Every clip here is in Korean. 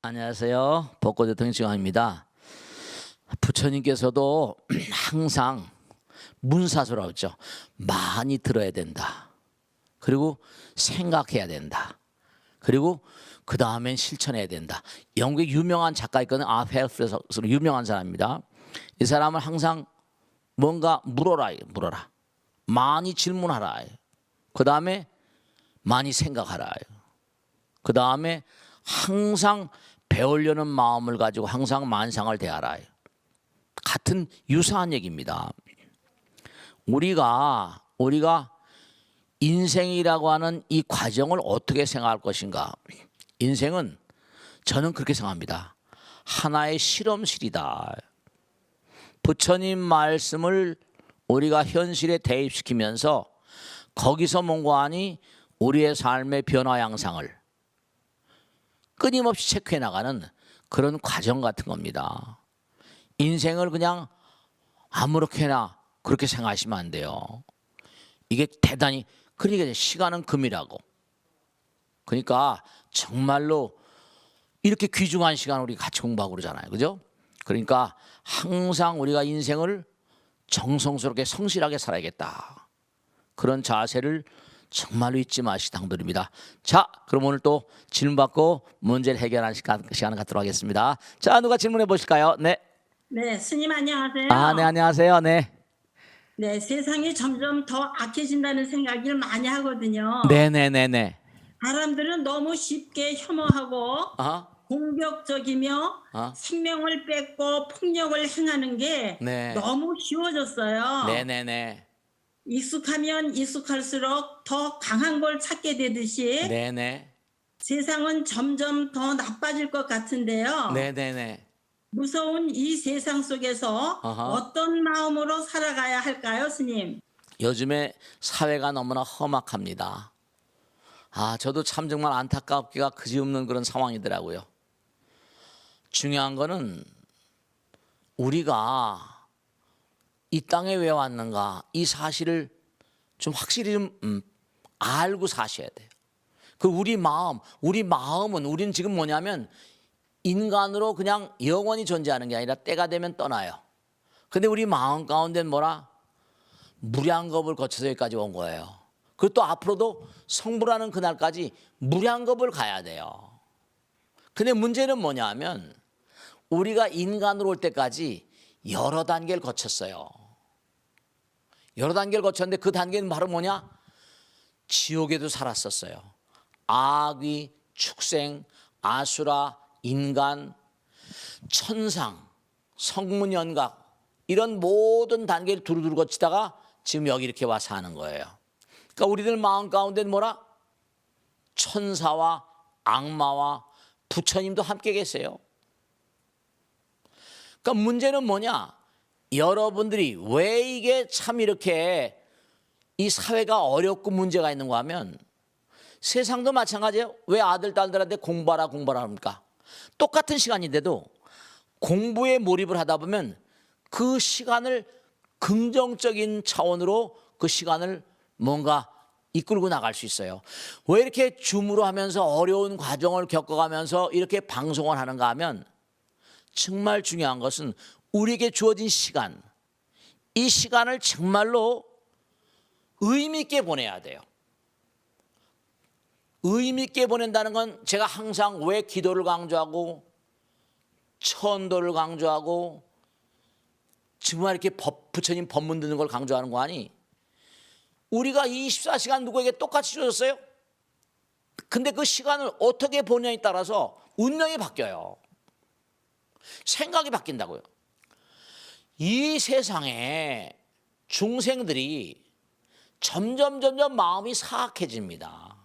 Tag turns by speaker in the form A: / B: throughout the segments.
A: 안녕하세요. 벚꽃 대통령 지광입니다. 부처님께서도 항상 문사수라고 했죠. 많이 들어야 된다. 그리고 생각해야 된다. 그리고 그 다음엔 실천해야 된다. 영국의 유명한 작가 있거든요. 헬프에서 유명한 사람입니다. 이 사람은 항상 뭔가 물어라. 많이 질문하라. 그 다음에 많이 생각하라. 그 다음에 항상 배우려는 마음을 가지고 항상 만상을 대하라. 같은 유사한 얘기입니다. 우리가 인생이라고 하는 이 과정을 어떻게 생각할 것인가? 인생은 저는 그렇게 생각합니다. 하나의 실험실이다. 부처님 말씀을 우리가 현실에 대입시키면서 거기서 뭔가하니 우리의 삶의 변화 양상을 끊임없이 체크해 나가는 그런 과정 같은 겁니다. 인생을 그냥 아무렇게나 그렇게 생각하시면 안 돼요. 이게 대단히, 그러니까 시간은 금이라고. 그러니까 정말로 이렇게 귀중한 시간 우리 같이 공부하고 그러잖아요. 그죠? 그러니까 항상 우리가 인생을 정성스럽게 성실하게 살아야겠다. 그런 자세를 정말로 잊지 마시기 당부드립니다. 자, 그럼 오늘 또 질문 받고 문제를 해결하는 시간을 갖도록 하겠습니다. 자, 누가 질문해 보실까요? 네.
B: 네, 스님 안녕하세요.
A: 네, 안녕하세요. 네.
B: 네, 세상이 점점 더 악해진다는 생각을 많이 하거든요.
A: 네네네네.
B: 사람들은 너무 쉽게 혐오하고
A: 어?
B: 공격적이며 생명을 뺏고 폭력을 행하는 게
A: 네.
B: 너무 쉬워졌어요.
A: 네네네.
B: 익숙하면 익숙할수록 더 강한 걸 찾게 되듯이
A: 네네.
B: 세상은 점점 더 나빠질 것 같은데요.
A: 네네네.
B: 무서운 이 세상 속에서 어떤 마음으로 살아가야 할까요, 스님?
A: 요즘에 사회가 너무나 험악합니다. 저도 참 정말 안타깝기가 그지없는 그런 상황이더라고요. 중요한 거는 우리가 이 땅에 왜 왔는가 이 사실을 좀 확실히 좀 알고 사셔야 돼요. 그 우리 마음은 우리는 지금 뭐냐면 인간으로 그냥 영원히 존재하는 게 아니라 때가 되면 떠나요. 근데 우리 마음 가운데는 뭐라? 무량겁을 거쳐서 여기까지 온 거예요. 그리고 또 앞으로도 성불하는 그날까지 무량겁을 가야 돼요. 근데 문제는 뭐냐면 우리가 인간으로 올 때까지 여러 단계를 거쳤어요. 여러 단계를 거쳤는데 그 단계는 바로 뭐냐? 지옥에도 살았었어요. 아귀, 축생, 아수라, 인간, 천상, 성문연각 이런 모든 단계를 두루두루 거치다가 지금 여기 이렇게 와 사는 거예요. 그러니까 우리들 마음 가운데는 뭐라? 천사와 악마와 부처님도 함께 계세요. 그러니까 문제는 뭐냐? 여러분들이 왜 이게 참 이렇게 이 사회가 어렵고 문제가 있는가 하면 세상도 마찬가지예요. 왜 아들, 딸들한테 공부하라 합니까? 똑같은 시간인데도 공부에 몰입을 하다 보면 그 시간을 긍정적인 차원으로 그 시간을 뭔가 이끌고 나갈 수 있어요. 왜 이렇게 줌으로 하면서 어려운 과정을 겪어가면서 이렇게 방송을 하는가 하면 정말 중요한 것은 우리에게 주어진 시간, 이 시간을 정말로 의미 있게 보내야 돼요. 의미 있게 보낸다는 건 제가 항상 왜 기도를 강조하고 천도를 강조하고 정말 이렇게 부처님 법문 듣는 걸 강조하는 거 아니? 우리가 24시간 누구에게 똑같이 주셨어요? 근데 그 시간을 어떻게 보냐에 따라서 운명이 바뀌어요. 생각이 바뀐다고요. 이 세상에 중생들이 점점 마음이 사악해집니다.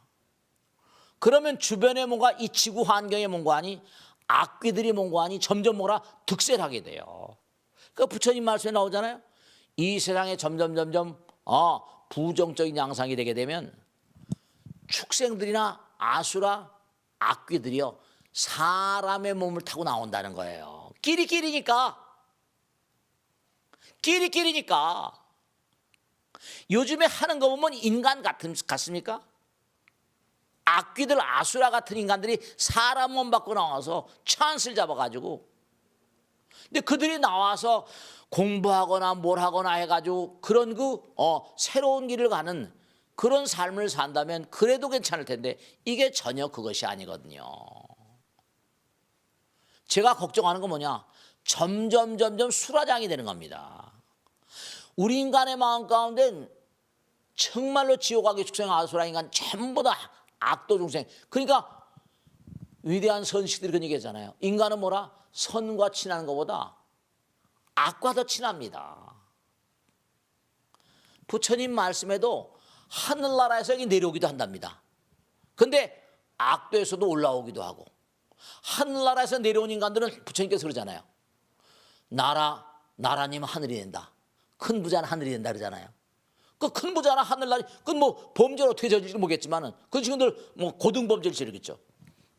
A: 그러면 주변에 뭔가 이 지구 환경에 뭔가 하니 악귀들이 뭔가 하니 점점 뭐라 득세를 하게 돼요. 그 부처님 말씀에 나오잖아요. 이 세상에 점점 부정적인 양상이 되게 되면 축생들이나 아수라 악귀들이요 사람의 몸을 타고 나온다는 거예요. 끼리끼리니까 요즘에 하는 거 보면 인간 같습니까? 악귀들 아수라 같은 인간들이 사람 몸 받고 나와서 찬스를 잡아가지고, 근데 그들이 나와서 공부하거나 뭘 하거나 해가지고 그런 새로운 길을 가는 그런 삶을 산다면 그래도 괜찮을 텐데 이게 전혀 그것이 아니거든요. 제가 걱정하는 건 뭐냐? 점점 수라장이 되는 겁니다. 우리 인간의 마음 가운데 정말로 지옥 악의 축생 아수라 인간 전부 다 악도 중생. 그러니까 위대한 선식들이 그런 얘기했잖아요. 인간은 뭐라? 선과 친하는 것보다 악과 더 친합니다. 부처님 말씀에도 하늘나라에서 여기 내려오기도 한답니다. 근데 악도에서도 올라오기도 하고, 하늘나라에서 내려온 인간들은 부처님께서 그러잖아요. 나라님 하늘이 된다. 큰 부자는 하늘이 된다 그러잖아요. 그 큰 부자나 하늘나라, 그건 뭐 범죄를 어떻게 저질지 모르겠지만은 그 친구들 뭐 고등범죄를 저지르겠죠.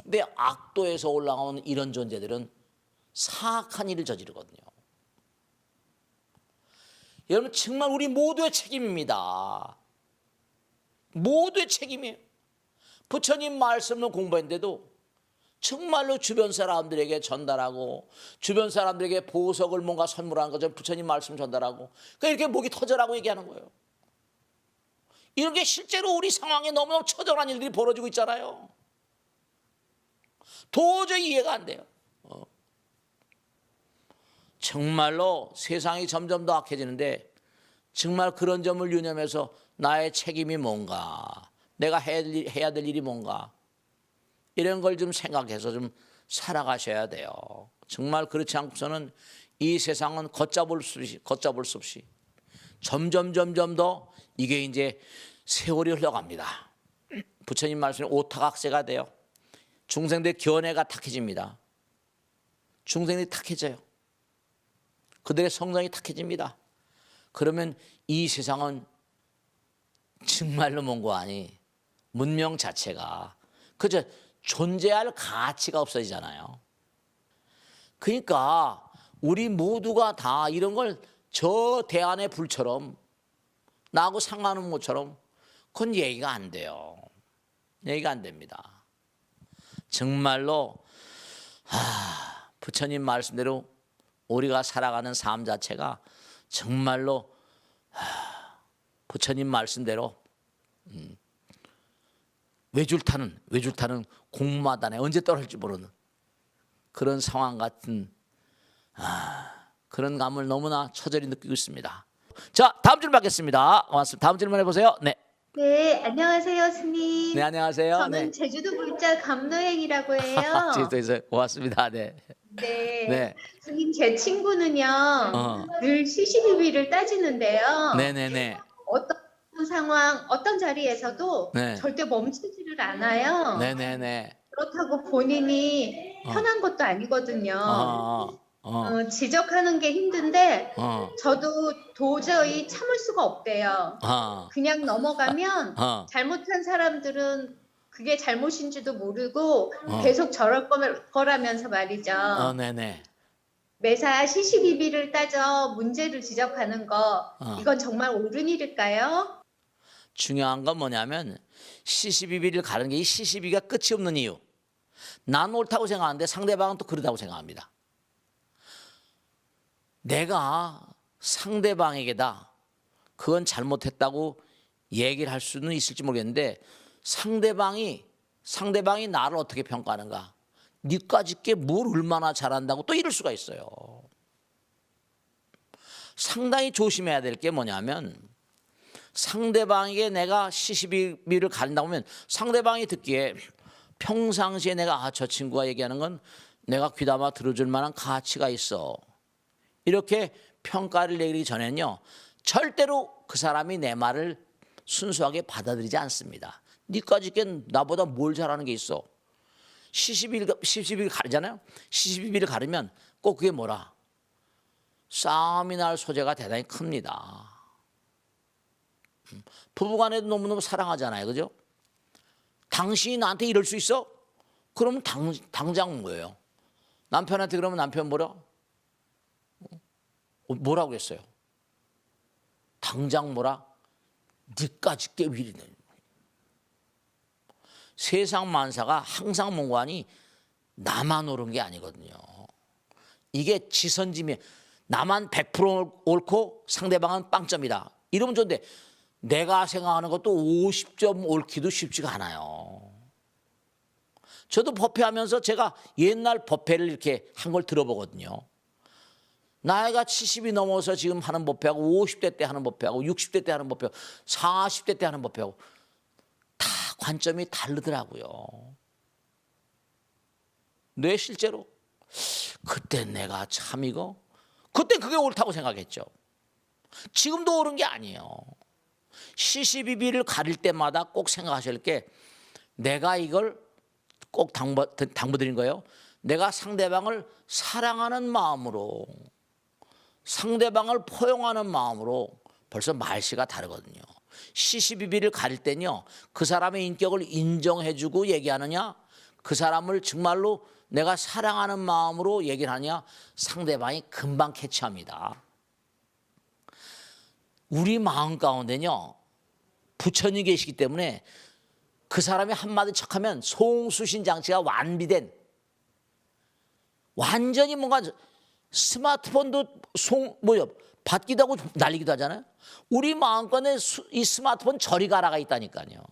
A: 근데 악도에서 올라오는 이런 존재들은 사악한 일을 저지르거든요. 여러분 정말 우리 모두의 책임입니다. 모두의 책임이에요. 부처님 말씀을 공부했는데도 정말로 주변 사람들에게 전달하고 주변 사람들에게 보석을 뭔가 선물하는 것처럼 부처님 말씀 전달하고 그러니까 이렇게 목이 터져라고 얘기하는 거예요. 이런 게 실제로 우리 상황에 너무너무 처절한 일들이 벌어지고 있잖아요. 도저히 이해가 안 돼요. 정말로 세상이 점점 더 악해지는데 정말 그런 점을 유념해서 나의 책임이 뭔가, 내가 해야 될 일이 뭔가, 이런 걸 좀 생각해서 좀 살아가셔야 돼요. 정말 그렇지 않고서는 이 세상은 걷잡을 수 없이 점점 더 이게 이제 세월이 흘러갑니다. 부처님 말씀에 오타각세가 돼요. 중생들 견해가 탁해집니다. 중생들이 탁해져요. 그들의 성성이 탁해집니다. 그러면 이 세상은 정말로 뭔고 아니 문명 자체가 그저 존재할 가치가 없어지잖아요. 그러니까 우리 모두가 다 이런 걸 저 대안의 불처럼 나하고 상관없는 것처럼 그건 얘기가 안 돼요. 얘기가 안 됩니다. 정말로 부처님 말씀대로 우리가 살아가는 삶 자체가 정말로 부처님 말씀대로 외줄타는 공마단에 언제 떨어질지 모르는 그런 상황 같은 그런 감을 너무나 처절히 느끼고 있습니다. 자, 다음 질문 받겠습니다. 고맙습니다. 다음 질문 해보세요. 네.
C: 네, 안녕하세요, 스님.
A: 네, 안녕하세요.
C: 저는
A: 네.
C: 제주도 물자 감노행이라고 해요.
A: 제주도에서 고맙습니다. 네.
C: 네.
A: 네.
C: 스님, 제 친구는요, 늘 CCTV를 따지는데요.
A: 네네네.
C: 어떤 상황, 어떤 자리에서도
A: 네.
C: 절대 멈추지를 않아요.
A: 네네네.
C: 그렇다고 본인이 편한 것도 아니거든요. 지적하는 게 힘든데 저도 도저히 참을 수가 없대요. 그냥 넘어가면 잘못한 사람들은 그게 잘못인지도 모르고 계속 저럴 거라면서 말이죠.
A: 네네.
C: 매사 시시비비를 따져 문제를 지적하는 거 이건 정말 옳은 일일까요?
A: 중요한 건 뭐냐면 시시비비를 가는 게 이 시시비가 끝이 없는 이유. 난 옳다고 생각하는데 상대방은 또 그러다고 생각합니다. 내가 상대방에게다 그건 잘못했다고 얘기를 할 수는 있을지 모르겠는데 상대방이 나를 어떻게 평가하는가, 니까짓게 뭘 얼마나 잘한다고 또 이럴 수가 있어요. 상당히 조심해야 될 게 뭐냐면 상대방에게 내가 시시비비를 가린다고 하면 상대방이 듣기에 평상시에 내가 저 친구가 얘기하는 건 내가 귀담아 들어줄 만한 가치가 있어, 이렇게 평가를 내리기 전에는요 절대로 그 사람이 내 말을 순수하게 받아들이지 않습니다. 니까짓게 나보다 뭘 잘하는 게 있어. 시시비비를 가리잖아요. 시시비비를 가르면 꼭 그게 뭐라, 싸움이 날 소재가 대단히 큽니다. 부부간에도 너무너무 사랑하잖아요, 그죠? 당신이 나한테 이럴 수 있어? 그러면 당장 뭐예요? 남편한테 그러면 남편 뭐라고 했어요? 당장 뭐라? 니까짓게 위리네. 세상 만사가 항상 뭔가니 나만 옳은 게 아니거든요. 이게 지선지미, 나만 100% 옳고 상대방은 빵점이다. 이러면 좋은데 내가 생각하는 것도 50점 옳기도 쉽지가 않아요. 저도 법회하면서 제가 옛날 법회를 이렇게 한 걸 들어보거든요. 나이가 70이 넘어서 지금 하는 법회하고 50대 때 하는 법회하고 60대 때 하는 법회하고 40대 때 하는 법회하고 다 관점이 다르더라고요. 네, 실제로 그때 내가 참 이거 그때 그게 옳다고 생각했죠. 지금도 옳은 게 아니에요. 시시비비를 가릴 때마다 꼭 생각하실 게 내가 이걸 꼭 당부드린 거예요. 내가 상대방을 사랑하는 마음으로 상대방을 포용하는 마음으로 벌써 말씨가 다르거든요. 시시비비를 가릴 때는요. 그 사람의 인격을 인정해주고 얘기하느냐 그 사람을 정말로 내가 사랑하는 마음으로 얘기를 하냐 상대방이 금방 캐치합니다. 우리 마음 가운데는요. 부처님이 계시기 때문에 그 사람이 한마디 척하면 송수신 장치가 완비된 완전히 뭔가 스마트폰도 받기도 하고 날리기도 하잖아요. 우리 마음간에 이 스마트폰 저리 가라가 있다니까요.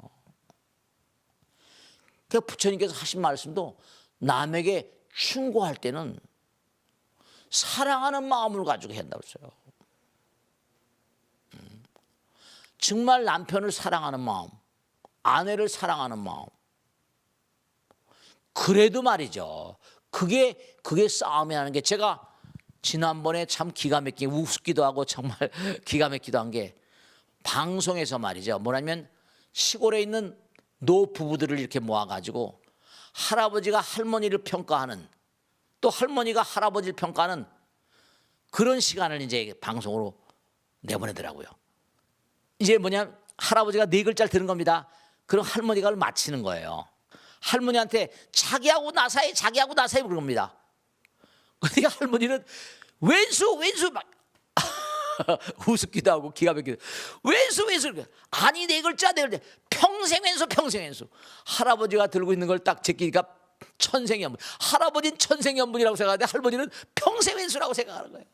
A: 그 부처님께서 하신 말씀도 남에게 충고할 때는 사랑하는 마음을 가지고 한다고 했어요. 정말 남편을 사랑하는 마음, 아내를 사랑하는 마음. 그래도 말이죠. 그게 싸움이 하는 게 제가 지난번에 참 기가 막히게 우습기도 하고 정말 기가 막히기도 한 게 방송에서 말이죠. 뭐냐면 시골에 있는 노부부들을 이렇게 모아가지고 할아버지가 할머니를 평가하는 또 할머니가 할아버지를 평가하는 그런 시간을 이제 방송으로 내보내더라고요. 이제 뭐냐 할아버지가 4글자를 들은 겁니다. 그럼 할머니가 그걸 마치는 거예요. 할머니한테 자기하고 나 사이 그런 겁니다. 그러니까 할머니는 왼수 막 우습기도 하고 기가 막히기도 왼수 아니 4글자 평생 왼수 할아버지가 들고 있는 걸 딱 제끼니까 천생연분 할아버지는 천생연분이라고 생각하는데 할머니는 평생 왼수라고 생각하는 거예요.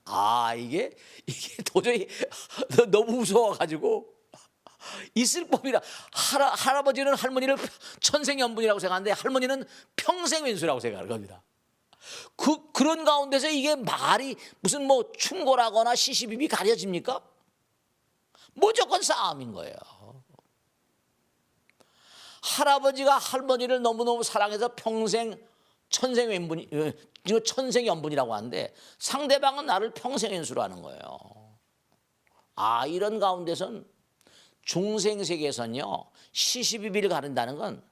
A: 아 이게 도저히 너무 무서워가지고 있을 법이라 할아버지는 할머니를 천생연분이라고 생각하는데 할머니는 평생 왼수라고 생각하는 겁니다. 그런 가운데서 이게 말이 무슨 뭐 충고라거나 시시비비 가려집니까? 무조건 싸움인 거예요. 할아버지가 할머니를 너무너무 사랑해서 평생 천생연분이라고 하는데 상대방은 나를 평생연수로 하는 거예요. 아 이런 가운데선 중생세계에서는요 시시비비를 가른다는 건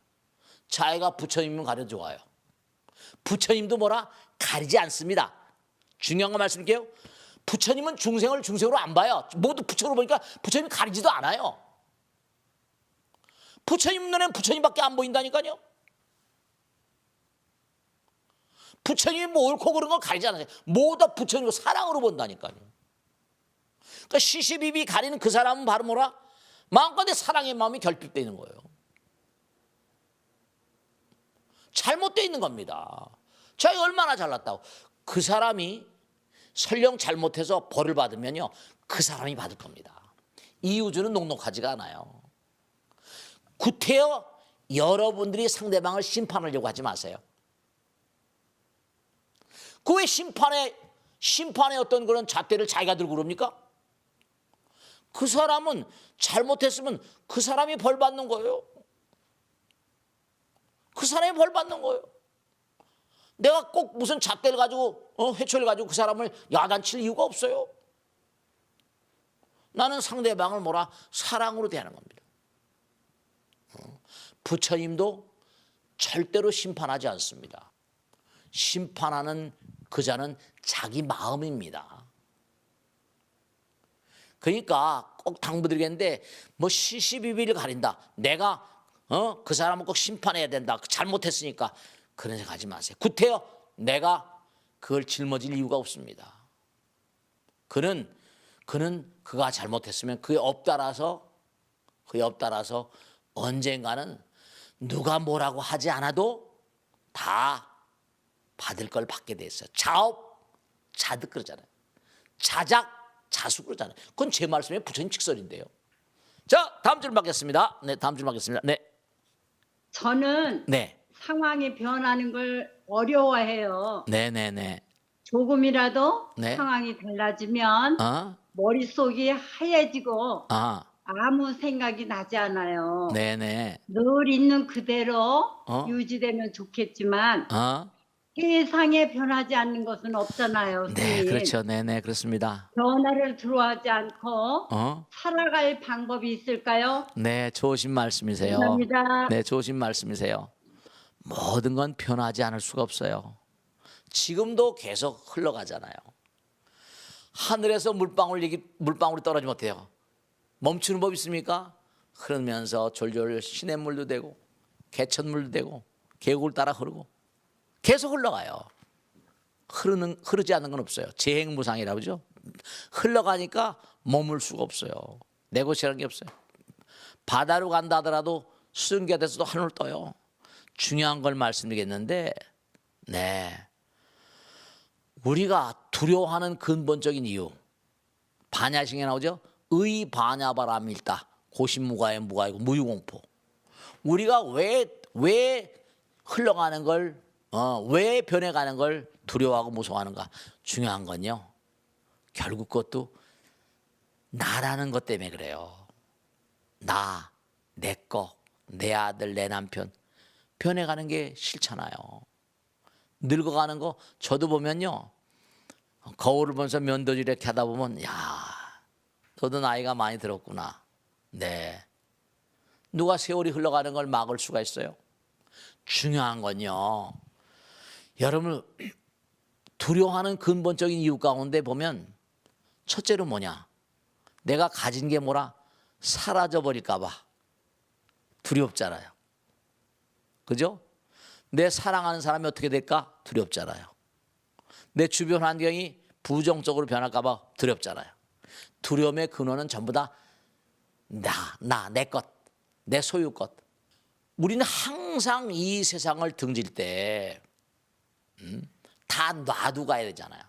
A: 자기가 부처님을 가려 좋아요. 부처님도 뭐라 가리지 않습니다. 중요한 거 말씀드릴게요. 부처님은 중생을 중생으로 안 봐요. 모두 부처로 보니까 부처님이 가리지도 않아요. 부처님 눈에는 부처님밖에 안 보인다니까요. 부처님이 뭐 옳고 그른 걸 가리지 않아요. 모두 부처님을 사랑으로 본다니까요. 그러니까 시시비비 가리는 그 사람은 바로 뭐라? 마음가운데 사랑의 마음이 결핍되어 있는 거예요. 잘못되어 있는 겁니다. 자기가 얼마나 잘났다고. 그 사람이 설령 잘못해서 벌을 받으면요 그 사람이 받을 겁니다. 이 우주는 녹록하지가 않아요. 구태여 여러분들이 상대방을 심판하려고 하지 마세요. 그 왜 심판의 어떤 그런 잣대를 자기가 들고 그럽니까? 그 사람은 잘못했으면 그 사람이 벌 받는 거예요. 그 사람이 벌 받는 거예요. 내가 꼭 무슨 잣대를 가지고 회초리를 가지고 그 사람을 야단칠 이유가 없어요. 나는 상대방을 뭐라 사랑으로 대하는 겁니다. 부처님도 절대로 심판하지 않습니다. 심판하는 그 자는 자기 마음입니다. 그러니까 꼭 당부드리겠는데 뭐 시시비비를 가린다. 내가 그 사람을 꼭 심판해야 된다. 잘못했으니까 그런 생각 하지 마세요. 구태여 내가 그걸 짊어질 이유가 없습니다. 그는 그가 잘못했으면 그에 엎달아서 언젠가는 누가 뭐라고 하지 않아도 다 받을 걸 받게 돼 있어요. 자업, 자득 그러잖아요. 자작, 자수 그러잖아요. 그건 제 말씀에 부처님 직설인데요. 자, 다음 줄 받겠습니다. 네, 다음 줄 받겠습니다. 네,
D: 저는
A: 네,
D: 상황이 변하는 걸 어려워해요.
A: 네, 네, 네.
D: 조금이라도
A: 네.
D: 상황이 달라지면 머릿속이 하얘지고 아무 생각이 나지 않아요.
A: 네, 네.
D: 늘 있는 그대로
A: 어?
D: 유지되면 좋겠지만 세상에 변하지 않는 것은 없잖아요.
A: 네,
D: 스님.
A: 그렇죠. 네, 네, 그렇습니다.
D: 변화를 들어하지 않고 살아갈 방법이 있을까요?
A: 네, 좋으신 말씀이세요.
D: 감사합니다.
A: 네, 좋으신 말씀이세요. 모든 건 변하지 않을 수가 없어요. 지금도 계속 흘러가잖아요. 하늘에서 물방울이 떨어지면 어때요? 멈추는 법 있습니까? 흐르면서 졸졸 시냇물도 되고 개천물도 되고 계곡을 따라 흐르고 계속 흘러가요. 흐르지 않는 건 없어요. 재행무상이라고 그러죠. 흘러가니까 머물 수가 없어요. 내 곳이라는 게 없어요. 바다로 간다 하더라도 수증기가 돼서도 하늘을 떠요. 중요한 걸 말씀드리겠는데, 네, 우리가 두려워하는 근본적인 이유, 반야식에 나오죠. 의반야바람일다. 고심무가에 무가이고 무유공포. 우리가 왜 흘러가는 걸, 왜 변해가는 걸 두려워하고 무서워하는가? 중요한 건요, 결국 그것도 나라는 것 때문에 그래요. 나, 내 거, 내 아들, 내 남편 변해가는 게 싫잖아요. 늙어가는 거 저도 보면요, 거울을 보면서 면도질 이렇게 하다 보면, 야, 너도 나이가 많이 들었구나. 네, 누가 세월이 흘러가는 걸 막을 수가 있어요? 중요한 건요, 여러분 두려워하는 근본적인 이유 가운데 보면 첫째로 뭐냐? 내가 가진 게 뭐라 사라져 버릴까 봐 두렵잖아요. 그죠? 내 사랑하는 사람이 어떻게 될까? 두렵잖아요. 내 주변 환경이 부정적으로 변할까 봐 두렵잖아요. 두려움의 근원은 전부 다 내 것, 내 소유 것. 우리는 항상 이 세상을 등질 때 다 놔두고 가야 되잖아요.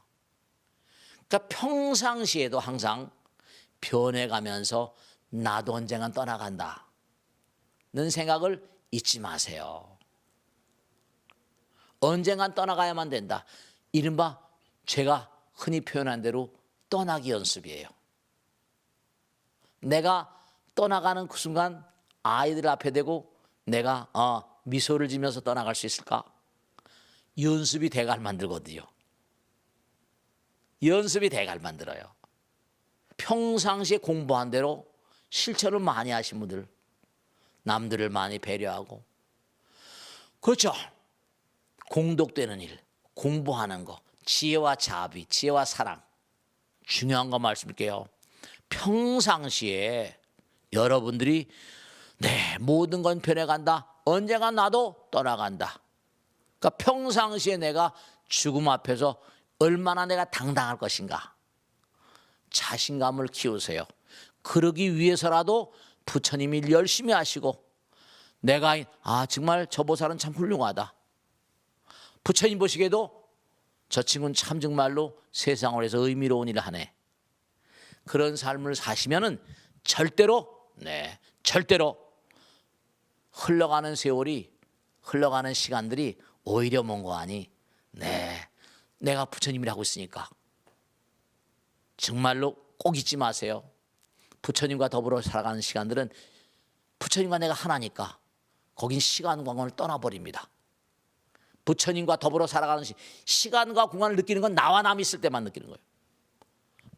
A: 그러니까 평상시에도 항상 변해가면서 나도 언젠간 떠나간다는 생각을 잊지 마세요. 언젠간 떠나가야만 된다. 이른바 제가 흔히 표현한 대로 떠나기 연습이에요. 내가 떠나가는 그 순간 아이들 앞에 대고 내가 미소를 지면서 떠나갈 수 있을까? 연습이 대갈 만들거든요. 연습이 대갈 만들어요. 평상시에 공부한 대로 실천을 많이 하신 분들, 남들을 많이 배려하고, 그렇죠, 공덕되는 일, 공부하는 거, 지혜와 자비, 지혜와 사랑. 중요한 거 말씀드릴게요. 평상시에 여러분들이 네, 모든 건 변해간다, 언젠간 나도 떠나간다. 그러니까 평상시에 내가 죽음 앞에서 얼마나 내가 당당할 것인가, 자신감을 키우세요. 그러기 위해서라도 부처님이 일 열심히 하시고, 내가 정말 저 보살은 참 훌륭하다, 부처님 보시기에도 저 친구는 참 정말로 세상을 해서 의미로운 일을 하네, 그런 삶을 사시면은 절대로 흘러가는 세월이, 흘러가는 시간들이 오히려 먼 거 아니. 네, 내가 부처님이라고 있으니까 정말로 꼭 잊지 마세요. 부처님과 더불어 살아가는 시간들은 부처님과 내가 하나니까 거긴 시간과 공간을 떠나버립니다. 부처님과 더불어 살아가는 시간과 공간을 느끼는 건 나와 남이 있을 때만 느끼는 거예요.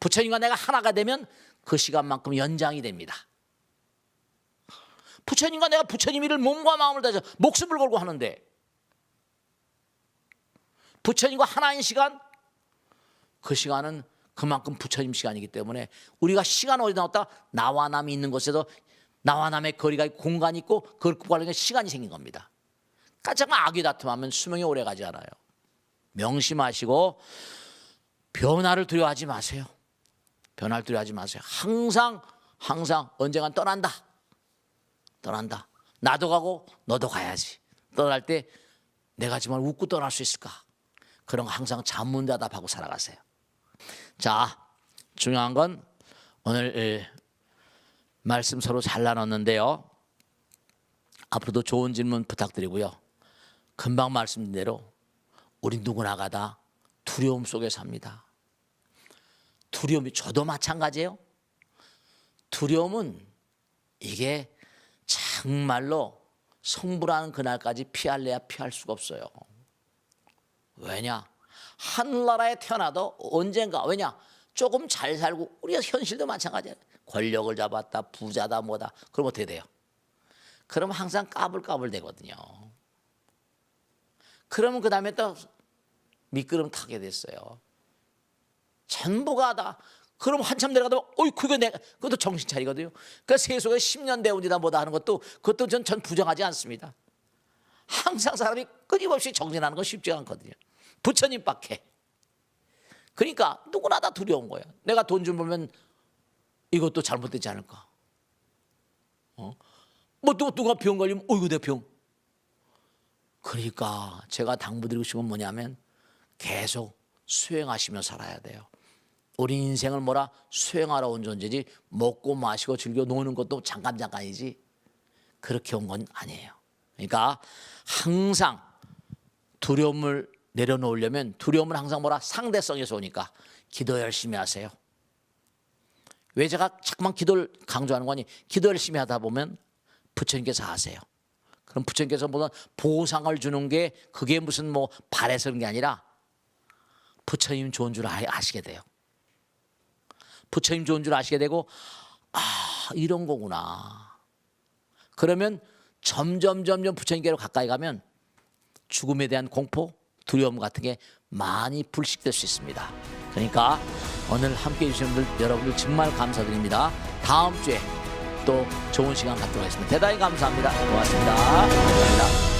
A: 부처님과 내가 하나가 되면 그 시간만큼 연장이 됩니다. 부처님과 내가 부처님 일을 몸과 마음을 다해서 목숨을 걸고 하는데, 부처님과 하나인 시간, 그 시간은 그만큼 부처님 시간이기 때문에 우리가 시간 어디다 놨다, 나와 남이 있는 곳에서 나와 남의 거리가 있고 공간이 있고 그걸 구하려는 시간이 생긴 겁니다. 가장 악이 다툼하면 수명이 오래 가지 않아요. 명심하시고 변화를 두려워하지 마세요. 변화를 두려워하지 마세요. 항상 언젠간 떠난다. 나도 가고 너도 가야지. 떠날 때 내가 정말 웃고 떠날 수 있을까? 그런 거 항상 자문대답하고 살아가세요. 자, 중요한 건 오늘 말씀 서로 잘 나눴는데요. 앞으로도 좋은 질문 부탁드리고요. 금방 말씀드린 대로 우리 누구나가 다 두려움 속에 삽니다. 두려움이 저도 마찬가지예요. 두려움은 이게 정말로 성불하는 그날까지 피할래야 피할 수가 없어요. 왜냐? 하늘나라에 태어나도 언젠가, 왜냐? 조금 잘 살고, 우리가 현실도 마찬가지예요. 권력을 잡았다, 부자다, 뭐다. 그럼 어떻게 돼요? 그럼 항상 까불까불 되거든요. 그러면 그 다음에 또 미끄럼 타게 됐어요. 전부가 다. 그럼 한참 내려가다 어이 그거 내가 그것도 정신 차리거든요. 그 세속에 10년 배운이다 뭐다 하는 것도 그것도 전 부정하지 않습니다. 항상 사람이 끊임없이 정진하는 건 쉽지 않거든요. 부처님밖에. 그러니까 누구나 다 두려운 거예요. 내가 돈 좀 벌면 이것도 잘못되지 않을까? 뭐 누가 병 걸리면 어이구 내 병. 그러니까 제가 당부드리고 싶은 건 뭐냐면 계속 수행하시며 살아야 돼요. 우리 인생을 뭐라 수행하러 온 존재지 먹고 마시고 즐겨 노는 것도 잠깐이지 그렇게 온 건 아니에요. 그러니까 항상 두려움을 내려놓으려면 두려움은 항상 뭐라 상대성에서 오니까 기도 열심히 하세요. 왜 제가 자꾸만 기도를 강조하는 거니? 기도 열심히 하다 보면 부처님께서 하세요. 그럼 부처님께서 무슨 보상을 주는 게 그게 무슨 뭐 바래서 그런 게 아니라 부처님 좋은 줄 아시게 돼요. 부처님 좋은 줄 아시게 되고 이런 거구나. 그러면 점점 부처님께로 가까이 가면 죽음에 대한 공포, 두려움 같은 게 많이 불식될 수 있습니다. 그러니까 오늘 함께해 주신 분들 여러분들 정말 감사드립니다. 다음 주에 또 좋은 시간 갖도록 하겠습니다. 대단히 감사합니다. 고맙습니다. 감사합니다.